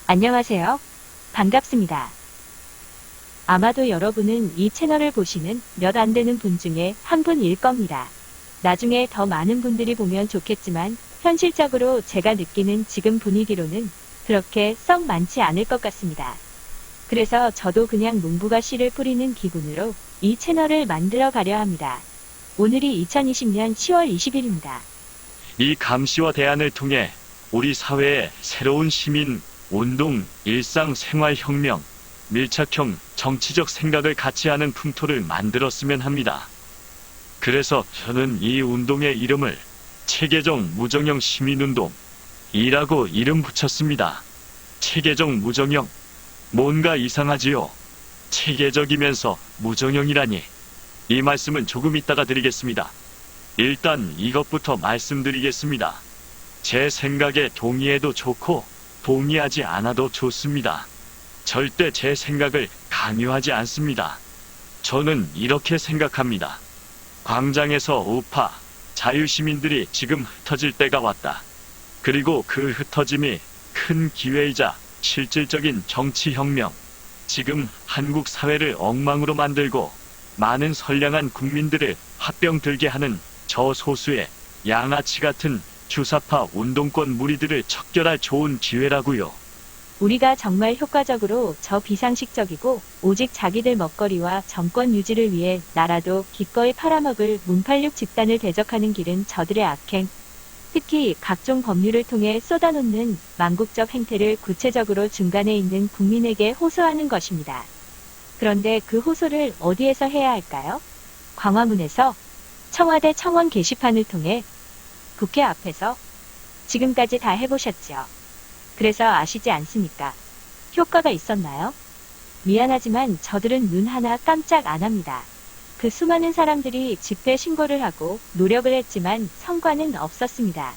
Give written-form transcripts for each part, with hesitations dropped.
안녕하세요. 반갑습니다. 아마도 여러분은 이 채널을 보시는 몇 안 되는 분 중에 한 분일 겁니다. 나중에 더 많은 분들이 보면 좋겠지만 현실적으로 제가 느끼는 지금 분위기로는 그렇게 썩 많지 않을 것 같습니다. 그래서 저도 그냥 농부가 씨를 뿌리는 기분으로 이 채널을 만들어 가려 합니다. 오늘이 2020년 10월 20일입니다. 이 감시와 대안을 통해 우리 사회의 새로운 시민, 운동, 일상 생활 혁명, 밀착형 정치적 생각을 같이 하는 풍토를 만들었으면 합니다. 그래서 저는 이 운동의 이름을 체계적 무정형 시민운동이라고 이름 붙였습니다. 체계적 무정형. 뭔가 이상하지요? 체계적이면서 무정형이라니. 이 말씀은 조금 이따가 드리겠습니다. 일단 이것부터 말씀드리겠습니다. 제 생각에 동의해도 좋고 동의하지 않아도 좋습니다. 절대 제 생각을 강요하지 않습니다. 저는 이렇게 생각합니다. 광장에서 우파, 자유시민들이 지금 흩어질 때가 왔다. 그리고 그 흩어짐이 큰 기회이자 실질적인 정치혁명. 지금 한국 사회를 엉망으로 만들고 많은 선량한 국민들을 화병 들게 하는 저 소수의 양아치 같은 주사파 운동권 무리들을 척결할 좋은 기회라고요. 우리가 정말 효과적으로 저비상식적이고 오직 자기들 먹거리와 정권 유지를 위해 나라도 기꺼이 팔아먹을 문팔육 집단을 대적하는 길은 저들의 악행, 특히 각종 법률을 통해 쏟아놓는 망국적 행태를 구체적으로 중간에 있는 국민에게 호소하는 것입니다. 그런데 그 호소를 어디에서 해야 할까요? 광화문에서, 청와대 청원 게시판을 통해, 국회 앞에서. 지금까지 다 해보셨죠? 그래서 아시지 않습니까? 효과가 있었나요? 미안하지만 저들은 눈 하나 깜짝 안 합니다. 그 수많은 사람들이 집회 신고를 하고 노력을 했지만 성과는 없었습니다.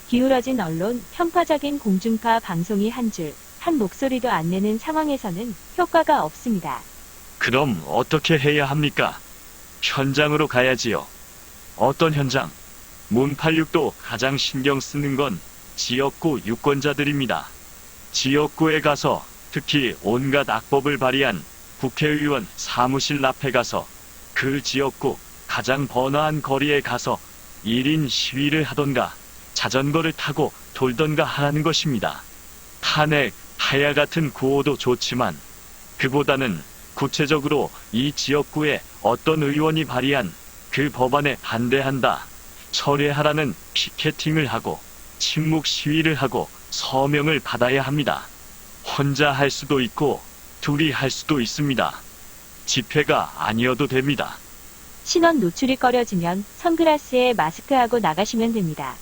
기울어진 언론, 편파적인 공중파 방송이 한 줄, 한 목소리도 안 내는 상황에서는 효과가 없습니다. 그럼 어떻게 해야 합니까? 현장으로 가야지요. 어떤 현장? 문팔육도 가장 신경 쓰는 건 지역구 유권자들입니다. 지역구에 가서 특히 온갖 악법을 발의한 국회의원 사무실 앞에 가서 그 지역구 가장 번화한 거리에 가서 1인 시위를 하던가 자전거를 타고 돌던가 하라는 것입니다. 탄핵, 하야 같은 구호도 좋지만 그보다는 구체적으로 이 지역구에 어떤 의원이 발의한 그 법안에 반대한다, 철회하라는 피켓팅을 하고 침묵 시위를 하고 서명을 받아야 합니다. 혼자 할 수도 있고 둘이 할 수도 있습니다. 집회가 아니어도 됩니다. 신원 노출이 꺼려지면 선글라스에 마스크하고 나가시면 됩니다.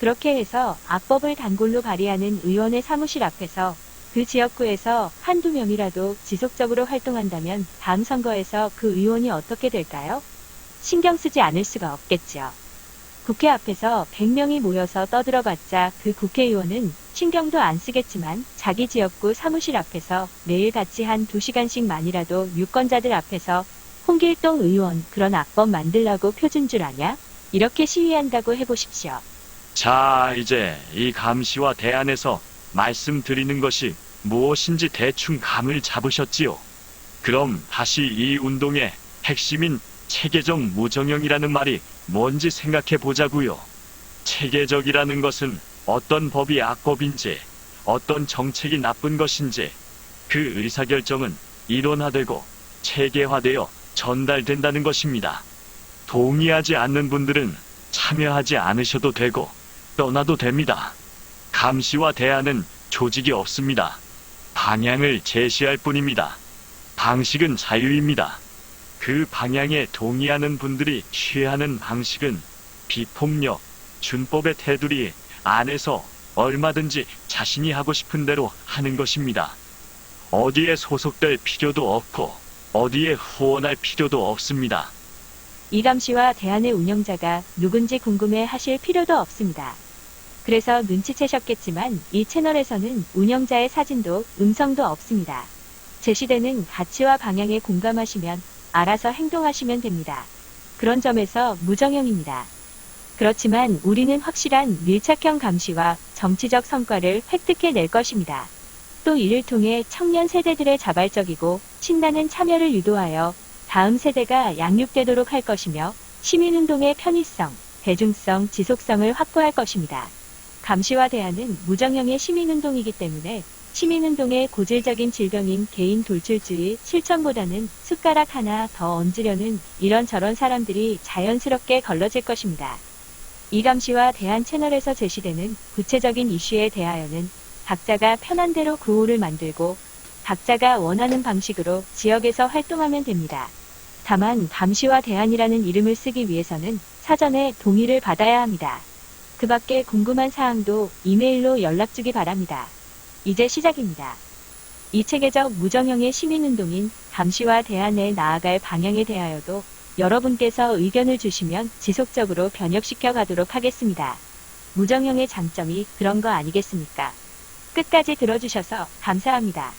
그렇게 해서 악법을 단골로 발의하는 의원의 사무실 앞에서 그 지역구에서 한두 명이라도 지속적으로 활동한다면 다음 선거에서 그 의원이 어떻게 될까요? 신경 쓰지 않을 수가 없겠죠. 국회 앞에서 100명이 모여서 떠들어봤자 그 국회의원은 신경도 안 쓰겠지만 자기 지역구 사무실 앞에서 매일같이 한 2시간씩만이라도 유권자들 앞에서 홍길동 의원 그런 악법 만들라고 표준 줄 아냐? 이렇게 시위한다고 해보십시오. 자, 이제 이 감시와 대안에서 말씀드리는 것이 무엇인지 대충 감을 잡으셨지요? 그럼 다시 이 운동의 핵심인 체계적 무정형이라는 말이 뭔지 생각해 보자고요. 체계적이라는 것은 어떤 법이 악법인지, 어떤 정책이 나쁜 것인지, 그 의사결정은 이론화되고 체계화되어 전달된다는 것입니다. 동의하지 않는 분들은 참여하지 않으셔도 되고 떠나도 됩니다. 감시와 대안은 조직이 없습니다. 방향을 제시할 뿐입니다. 방식은 자유입니다. 그 방향에 동의하는 분들이 취하는 방식은 비폭력, 준법의 테두리 안에서 얼마든지 자신이 하고 싶은 대로 하는 것입니다. 어디에 소속될 필요도 없고 어디에 후원할 필요도 없습니다. 이 감시와 대안의 운영자가 누군지 궁금해 하실 필요도 없습니다. 그래서 눈치채셨겠지만 이 채널에서는 운영자의 사진도 음성도 없습니다. 제시되는 가치와 방향에 공감하시면 알아서 행동하시면 됩니다. 그런 점에서 무정형입니다. 그렇지만 우리는 확실한 밀착형 감시와 정치적 성과를 획득해낼 것입니다. 또 이를 통해 청년 세대들의 자발적이고 신나는 참여를 유도하여 다음 세대가 양육되도록 할 것이며 시민운동의 편의성, 대중성, 지속성을 확보할 것입니다. 감시와 대안은 무정형의 시민운동이기 때문에 시민운동의 고질적인 질병인 개인 돌출주의 실천보다는 숟가락 하나 더 얹으려는 이런저런 사람들이 자연스럽게 걸러질 것입니다. 이 감시와 대안 채널에서 제시되는 구체적인 이슈에 대하여는 각자가 편한 대로 구호를 만들고 각자가 원하는 방식으로 지역에서 활동하면 됩니다. 다만 감시와 대안이라는 이름을 쓰기 위해서는 사전에 동의를 받아야 합니다. 그 밖에 궁금한 사항도 이메일로 연락주기 바랍니다. 이제 시작입니다. 이 체계적 무정형의 시민운동인 감시와 대안에 나아갈 방향에 대하여도 여러분께서 의견을 주시면 지속적으로 변혁시켜 가도록 하겠습니다. 무정형의 장점이 그런 거 아니겠습니까? 끝까지 들어주셔서 감사합니다.